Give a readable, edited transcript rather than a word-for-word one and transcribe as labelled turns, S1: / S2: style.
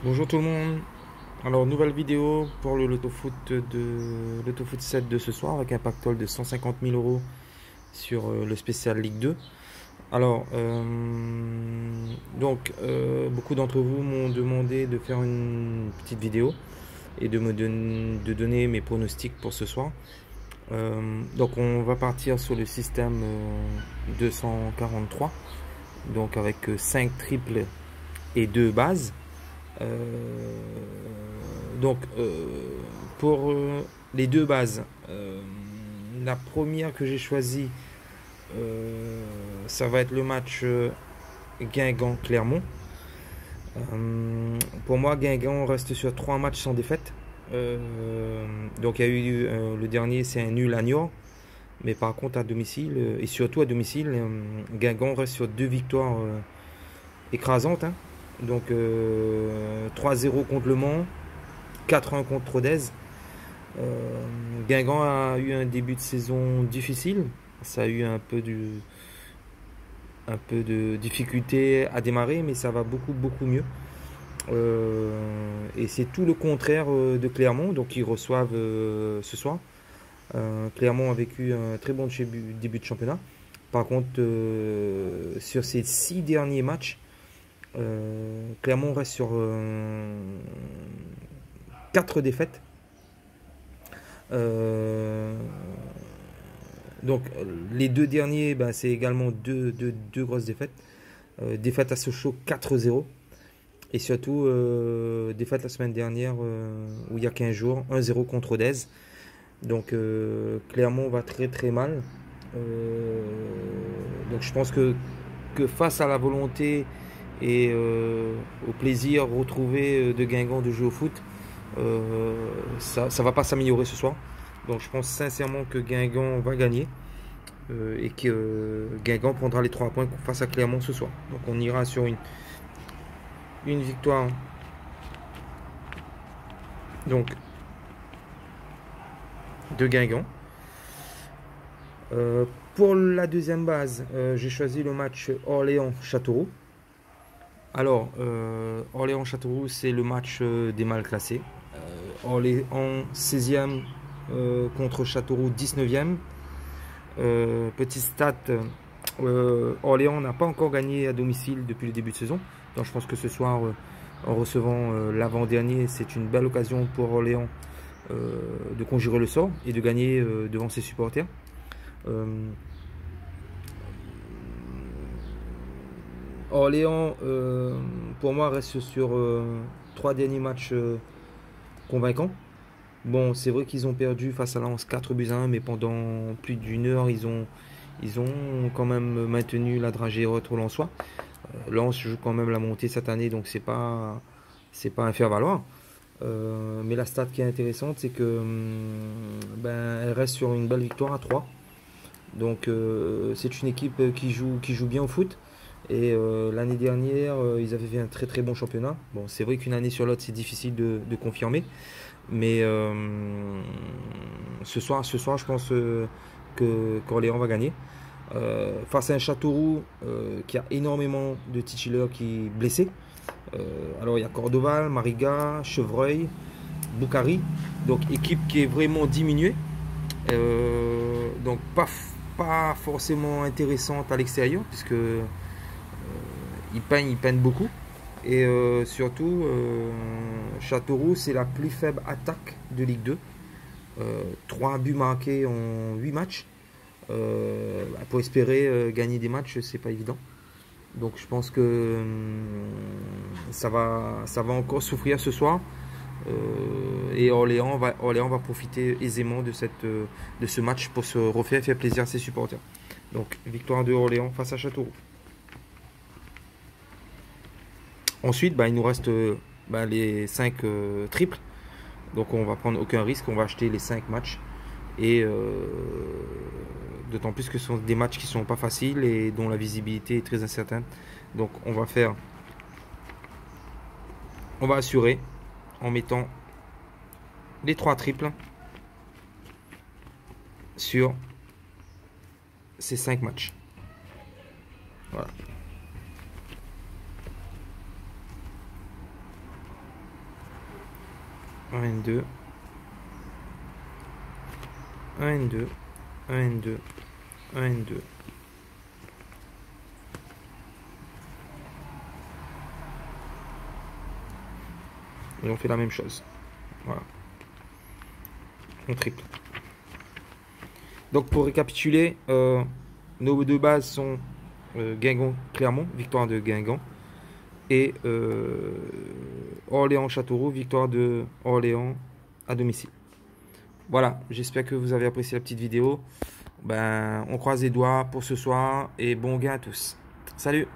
S1: Bonjour tout le monde. Alors nouvelle vidéo pour le Loto Foot 7 de ce soir avec un pactole de 150 000 euros sur le spécial Ligue 2. Alors beaucoup d'entre vous m'ont demandé de faire une petite vidéo et de donner mes pronostics pour ce soir. Donc on va partir sur le système 243, donc avec 5 triples et 2 bases. Euh, donc, pour les deux bases, la première que j'ai choisie, ça va être le match Guingamp-Clermont. Pour moi, Guingamp reste sur 3 matchs sans défaite. Donc, il y a eu le dernier, c'est un nul à Niort. Mais par contre, à domicile, et surtout à domicile, Guingamp reste sur 2 victoires écrasantes, hein. Donc 3-0 contre Le Mans, 4-1 contre Rodez. Guingamp a eu un début de saison difficile. Ça a eu un peu de difficulté à démarrer, mais ça va beaucoup mieux. Et c'est tout le contraire de Clermont, donc ils reçoivent ce soir. Clermont a vécu un très bon début de championnat. Par contre, sur ces 6 derniers matchs, Clermont reste sur 4 défaites. Euh, donc les 2 derniers, bah, c'est également deux grosses défaites. Défaite à Sochaux 4-0. Et surtout, défaite la semaine dernière, où il y a 15 jours, 1-0 contre Rodez. Donc Clermont va très mal. Euh, donc je pense que face à la volonté et au plaisir retrouvé de Guingamp de jouer au foot, ça ne va pas s'améliorer ce soir. Donc je pense sincèrement que Guingamp va gagner et que Guingamp prendra les 3 points face à Clermont ce soir. Donc on ira sur une victoire donc, de Guingamp. Pour la deuxième base, j'ai choisi le match Orléans-Châteauroux. Alors, Orléans-Châteauroux, c'est le match des mal classés. Orléans 16e contre Châteauroux 19e. Petit stat, Orléans n'a pas encore gagné à domicile depuis le début de saison. Donc je pense que ce soir, en recevant l'avant-dernier, c'est une belle occasion pour Orléans de conjurer le sort et de gagner devant ses supporters. Euh, Orléans, pour moi, reste sur 3 derniers matchs convaincants. Bon, c'est vrai qu'ils ont perdu face à Lens 4-1, mais pendant plus d'une heure, ils ont quand même maintenu la dragée haute lensois. Lens joue quand même la montée cette année, donc c'est pas un faire-valoir. Mais la stat qui est intéressante, c'est que ben, elle reste sur une belle victoire à 3. Donc c'est une équipe qui joue bien au foot. Et l'année dernière, ils avaient fait un très bon championnat. Bon, c'est vrai qu'une année sur l'autre, c'est difficile de confirmer. Mais ce soir, je pense que qu'Orléans va gagner. Face à un Châteauroux qui a énormément de titulaires qui blessés. Alors il y a Cordoval, Mariga, Chevreuil, Boukari. Donc équipe qui est vraiment diminuée. Donc pas forcément intéressante à l'extérieur puisque ils peignent beaucoup. Et surtout, Châteauroux, c'est la plus faible attaque de Ligue 2. 3 buts marqués en 8 matchs. Pour espérer gagner des matchs, c'est pas évident. Donc je pense que ça va encore souffrir ce soir. Et Orléans va profiter aisément de ce match pour se refaire et faire plaisir à ses supporters. Donc victoire de Orléans face à Châteauroux. Ensuite, bah, il nous reste bah, les 5 triples. Donc on va prendre aucun risque, on va acheter les 5 matchs. Et d'autant plus que ce sont des matchs qui ne sont pas faciles et dont la visibilité est très incertaine. Donc on va assurer en mettant les 3 triples sur ces 5 matchs. Voilà. 1 N2, 1 N2, 1 N2, 1 N2. Et on fait la même chose. Voilà. On triple. Donc pour récapituler, nos deux bases sont Guingamp-Clermont, victoire de Guingamp. Et Orléans-Châteauroux, victoire de Orléans à domicile. Voilà, j'espère que vous avez apprécié la petite vidéo. Ben, on croise les doigts pour ce soir et bon gain à tous. Salut!